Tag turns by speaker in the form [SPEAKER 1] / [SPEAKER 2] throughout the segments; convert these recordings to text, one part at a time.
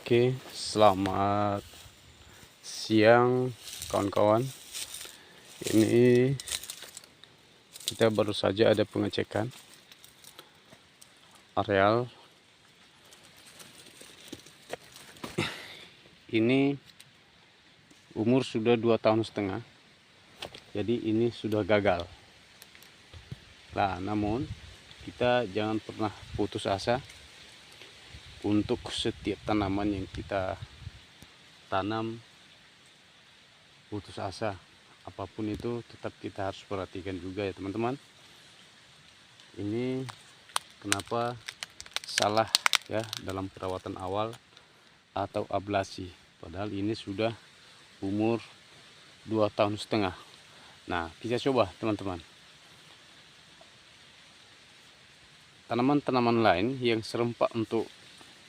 [SPEAKER 1] Oke, selamat siang kawan-kawan. Ini kita baru saja ada pengecekan areal. Ini umur sudah 2,5 tahun, jadi ini sudah gagal. Nah, namun kita jangan pernah putus asa untuk setiap tanaman yang kita tanam. Putus asa apapun itu tetap kita harus perhatikan juga ya teman-teman. Ini kenapa salah ya dalam perawatan awal atau ablasi, padahal ini sudah umur 2,5 tahun. Nah, kita coba teman-teman, tanaman-tanaman lain yang serempak untuk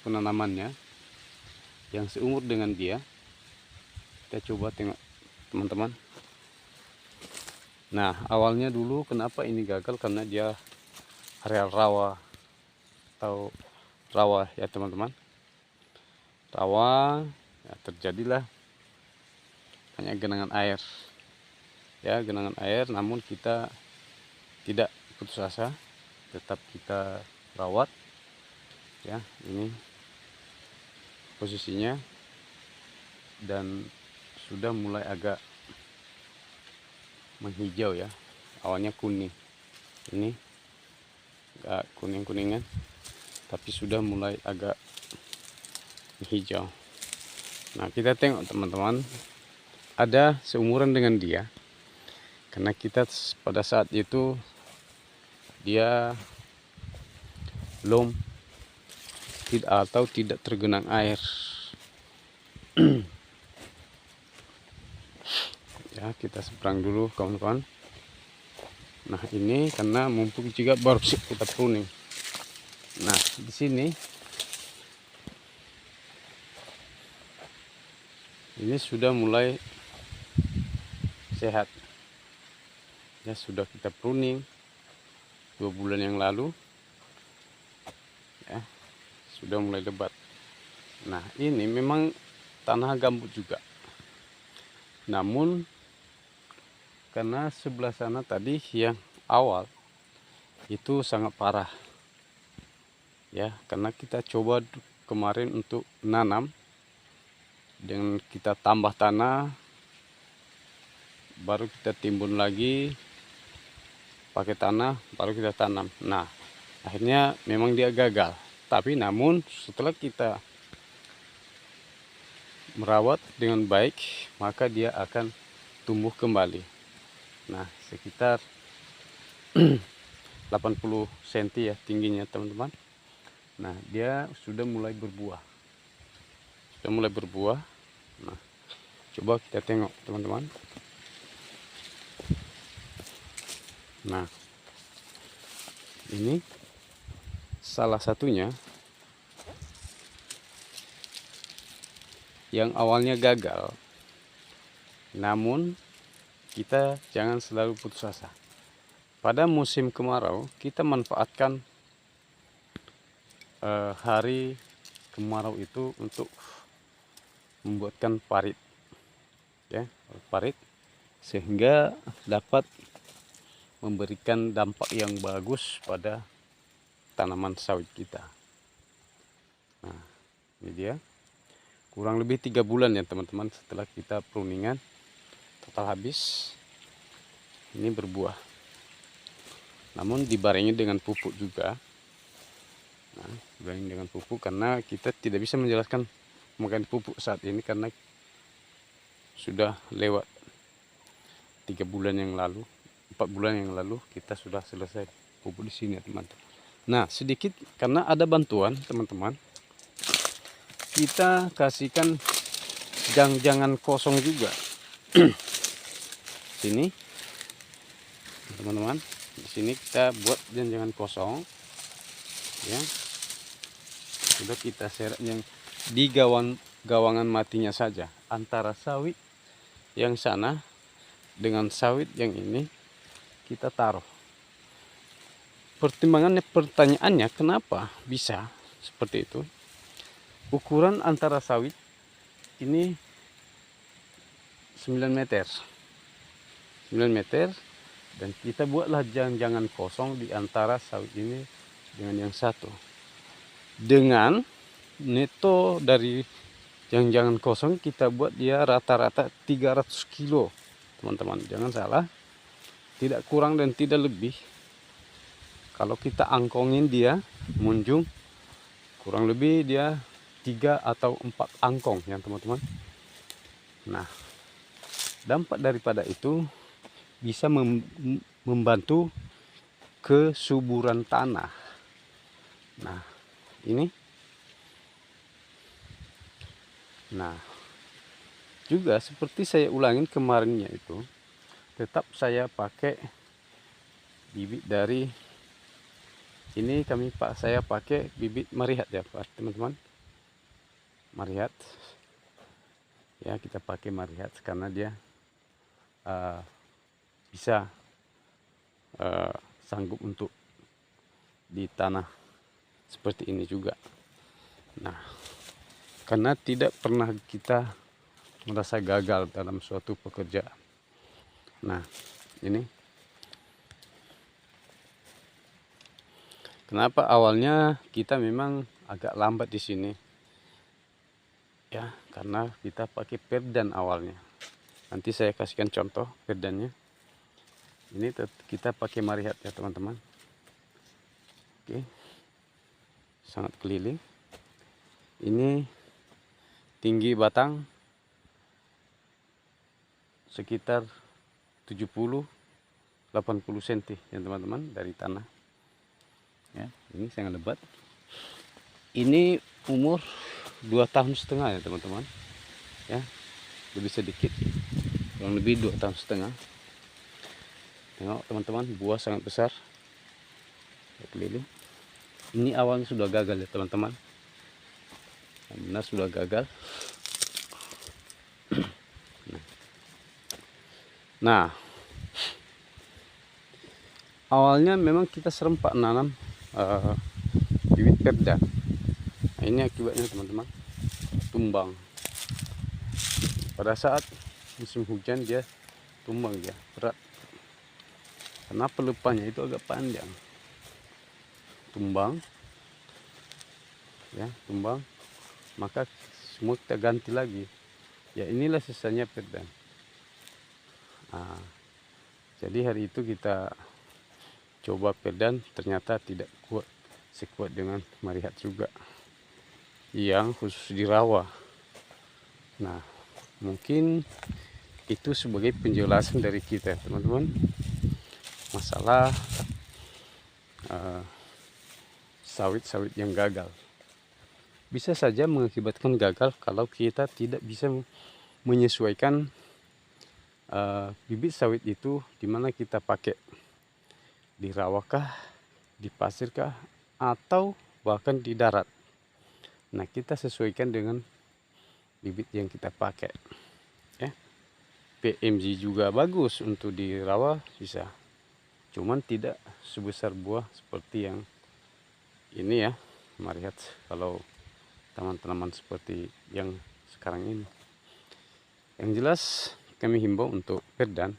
[SPEAKER 1] penanamannya, yang seumur dengan dia, kita coba tengok teman-teman. Nah, awalnya dulu kenapa ini gagal, karena dia areal rawa atau rawa ya teman-teman. Rawa ya, terjadilah hanya genangan air ya, genangan air. Namun kita tidak putus asa, tetap kita rawat ya. Ini posisinya dan sudah mulai agak menghijau ya. Awalnya kuning, ini agak kuning-kuningan, tapi sudah mulai agak hijau. Nah, kita tengok teman-teman, ada seumuran dengan dia, karena kita pada saat itu dia belum tidak tergenang air ya. Kita seberang dulu kawan-kawan. Nah, ini karena mumpung juga baru kita pruning. Nah, di sini ini sudah mulai sehat ya, sudah kita pruning 2 bulan yang lalu ya, sudah mulai lebat. Nah, ini memang tanah gambut juga, namun karena sebelah sana tadi yang awal itu sangat parah ya, karena kita coba kemarin untuk nanam dengan kita tambah tanah, baru kita timbun lagi pakai tanah, baru kita tanam. Nah, akhirnya memang dia gagal, tapi namun setelah kita merawat dengan baik, maka dia akan tumbuh kembali. Nah, sekitar 80 cm ya tingginya teman-teman. Nah, dia sudah mulai berbuah. Nah, coba kita tengok teman-teman. Nah, ini salah satunya yang awalnya gagal. Namun kita jangan selalu putus asa. Pada musim kemarau kita manfaatkan hari kemarau itu untuk membuatkan parit ya, parit, sehingga dapat memberikan dampak yang bagus pada tanaman sawit kita. Nah, ini dia kurang lebih 3 bulan ya teman-teman setelah kita pruningan total habis, ini berbuah, namun dibarengi dengan pupuk juga. Nah, dibarengi dengan pupuk karena kita tidak bisa menjelaskan menggunakan pupuk saat ini karena sudah lewat 3 bulan yang lalu, 4 bulan yang lalu kita sudah selesai pupuk di sini teman-teman. Nah, sedikit karena ada bantuan teman-teman, kita kasihkan jangan kosong juga. Sini teman-teman, di sini kita buat jangan kosong ya. Sudah kita seret yang di gawangan matinya saja, antara sawit yang sana dengan sawit yang ini kita taruh. Pertimbangannya, pertanyaannya kenapa bisa seperti itu? ukuran antara sawit ini 9 meter 9 meter, dan kita buatlah jangan kosong di antara sawit ini dengan yang satu, dengan neto dari jangan kosong kita buat dia rata-rata 300 kilo teman-teman, jangan salah, tidak kurang dan tidak lebih. Kalau kita angkongin dia munjung, kurang lebih dia 3 atau 4 angkong ya teman-teman. Nah, dampak daripada itu bisa membantu kesuburan tanah. Nah, ini. Nah, juga seperti saya ulangin kemarinnya itu, tetap saya pakai bibit dari ini, saya pakai bibit marihat ya teman-teman. Marihat. Ya, kita pakai marihat karena dia bisa sanggup untuk di tanah seperti ini juga. Nah, karena tidak pernah kita merasa gagal dalam suatu pekerjaan. Nah, ini kenapa awalnya kita memang agak lambat di sini ya, karena kita pakai perdan awalnya. Nanti saya kasihkan contoh perdannya. Ini kita pakai marihat ya teman-teman. Oke, sangat keliling. Ini tinggi batang sekitar 70-80 cm ya teman-teman dari tanah ya. Ini sangat lebat. Ini umur 2,5 tahun ya teman-teman ya, lebih sedikit, kurang lebih 2,5 tahun. Tengok teman-teman, buah sangat besar keliling. Ini awalnya sudah gagal ya teman-teman, benar sudah gagal. Nah, awalnya memang kita serempak nanam bibit perdan. Nah, ini akibatnya teman-teman, tumbang. Pada saat musim hujan dia tumbang, dia berat karena pelepahnya itu agak panjang. Tumbang ya, tumbang, maka semua kita ganti lagi ya. Inilah sisanya perdan. Nah, jadi hari itu kita coba perdan, ternyata tidak kuat sekuat dengan marihat juga yang khusus di rawa. Nah, mungkin itu sebagai penjelasan dari kita teman-teman, masalah sawit-sawit yang gagal. Bisa saja mengakibatkan gagal kalau kita tidak bisa menyesuaikan bibit sawit itu di mana kita pakai, di rawakah, di pasirkah, atau bahkan di darat. Nah, kita sesuaikan dengan bibit yang kita pakai ya. PMG juga bagus untuk di rawa, bisa, cuman tidak sebesar buah seperti yang ini ya, marihat. Kalau tanaman-tanaman seperti yang sekarang ini, yang jelas kami himbau untuk perdan,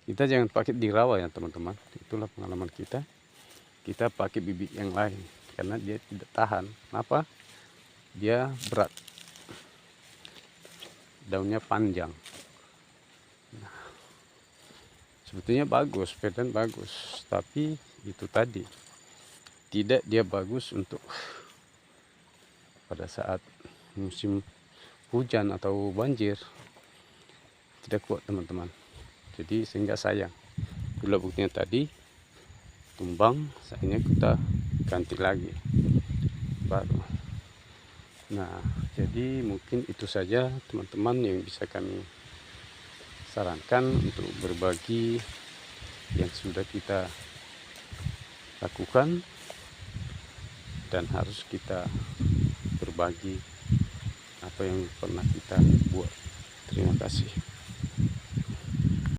[SPEAKER 1] kita jangan pakai di rawa ya teman-teman. Itulah pengalaman kita. Kita pakai bibit yang lain karena dia tidak tahan. Kenapa? Dia berat, daunnya panjang. Nah, sebetulnya bagus, perdan bagus, tapi itu tadi, tidak dia bagus untuk pada saat musim hujan atau banjir, tidak kuat teman-teman. Jadi sehingga sayang. Itulah buktinya tadi tumbang, sayangnya kita ganti lagi baru. Nah, jadi mungkin itu saja teman-teman yang bisa kami sarankan untuk berbagi yang sudah kita lakukan dan harus kita berbagi apa yang pernah kita buat. Terima kasih.